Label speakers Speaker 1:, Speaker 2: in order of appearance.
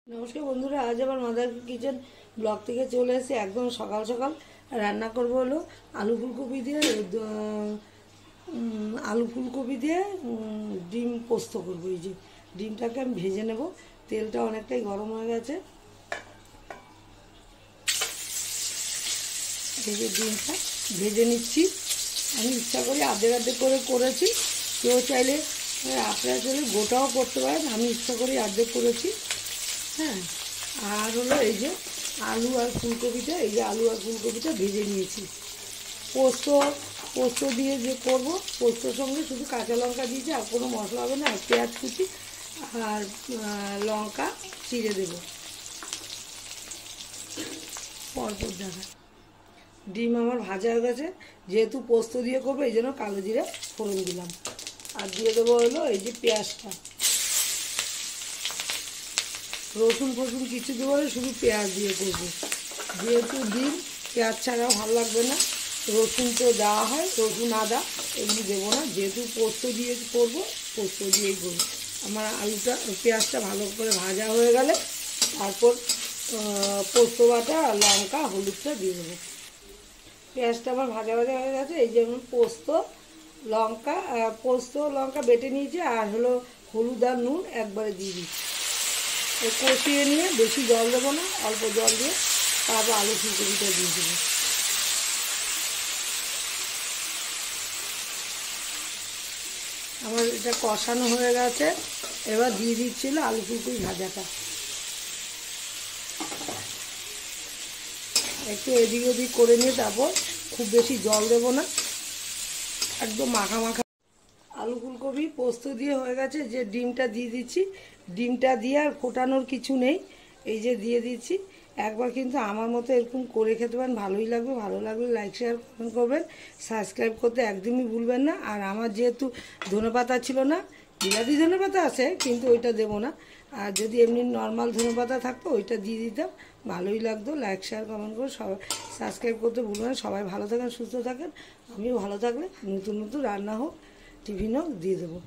Speaker 1: নমস্কার বন্ধুরা, আজ আবার মাদার কিচেন ব্লগ থেকে চলে এসেছি। একদম সকাল সকাল রান্না করব হলো আলু ফুলকপি দিয়ে ডিম পোস্ত করব। এই যে ডিমটাকে আমি ভেজে নেব। তেলটা অনেকটাই গরম হয়ে গেছে। এই যে ডিমটা ভেজে নিচ্ছি। আমি ইচ্ছা করি আধেক আধেক করে করেছি। কেউ চাইলে আপনারা চাইলে গোটাও করতে পারেন, আমি ইচ্ছা করি অর্ধেক করেছি। হ্যাঁ, আর হলো এই যে আলু আর ফুলকপিটা, এই যে আলু আর ফুলকপিটা ভেজে নিয়েছি। পোস্ত দিয়ে যে করব, পোস্তর সঙ্গে শুধু কাঁচা লঙ্কা দিয়েছি, আর কোনো মশলা হবে না। পেঁয়াজ কুচি আর লঙ্কা চিড়ে দেব পরপর। দেখা ডিম আমার ভাজা হয়ে গেছে। যেহেতু পোস্ত দিয়ে করবো এই জন্য কালো জিরে ফোড়ন দিলাম। আর দিয়ে দেবো হলো এই যে পেঁয়াজটা। রসুন ফসুন কিছু দেবো না, শুধু পেঁয়াজ দিয়ে করবো। যেহেতু ডিম পেঁয়াজ ছাড়াও ভালো লাগবে না। রসুন তো দেওয়া হয়, রসুন আদা এগুলি দেবো না। যেহেতু পোস্ত দিয়ে করবো, পোস্ত দিয়েই করবো। আমার আলুটা পেঁয়াজটা ভালো করে ভাজা হয়ে গেলে তারপর পোস্ত বাটা আর লঙ্কা হলুদটা দিয়ে দেবো। পেঁয়াজটা আমার ভাজা ভাজা হয়ে গেছে। এই যে আমি পোস্ত লঙ্কা বেটে নিয়েছি, আর হলো হলুদ আর নুন একবারে দিয়ে দিচ্ছি। কষিয়ে নিয়ে বেশি জল দেবো না, অল্প জল দিয়ে তারপর আলু ফুলকপিটা দিয়ে দেবো। আমার এটা কষানো হয়ে গেছে। এবার দিয়ে দিচ্ছিল আলু ফুলকপি ভাজাটা। একটু এদিক ওদিক করে নিয়ে তারপর খুব বেশি জল দেবো না, একদম মাখা মাখা। আলু ফুলকপি পোস্ত দিয়ে হয়ে গেছে। যে ডিমটা দিয়ে দিচ্ছি, ডিমটা দিয়ে আর ফোটানোর কিছু নেই। এই যে দিয়ে দিচ্ছি। একবার কিন্তু আমার মতো এরকম করে খেতে পারেন, ভালোই লাগবে। ভালো লাগলে লাইক শেয়ার কমেন্ট করবেন, সাবস্ক্রাইব করতে একদমই ভুলবেন না। আর আমার যেহেতু ধনেপাতা ছিল না, বিলাতি ধনেপাতা আছে কিন্তু ওইটা দেবো না। আর যদি এমনি নর্মাল ধনেপাতা থাকতো ওইটা দিয়ে দিতাম, ভালোই লাগতো। লাইক শেয়ার কমেন্ট করে সবাই সাবস্ক্রাইব করতে ভুলবেন। সবাই ভালো থাকেন, সুস্থ থাকেন। আমিও ভালো থাকলে নতুন নতুন রান্না হোক, টিফিনও দিয়ে দেবো।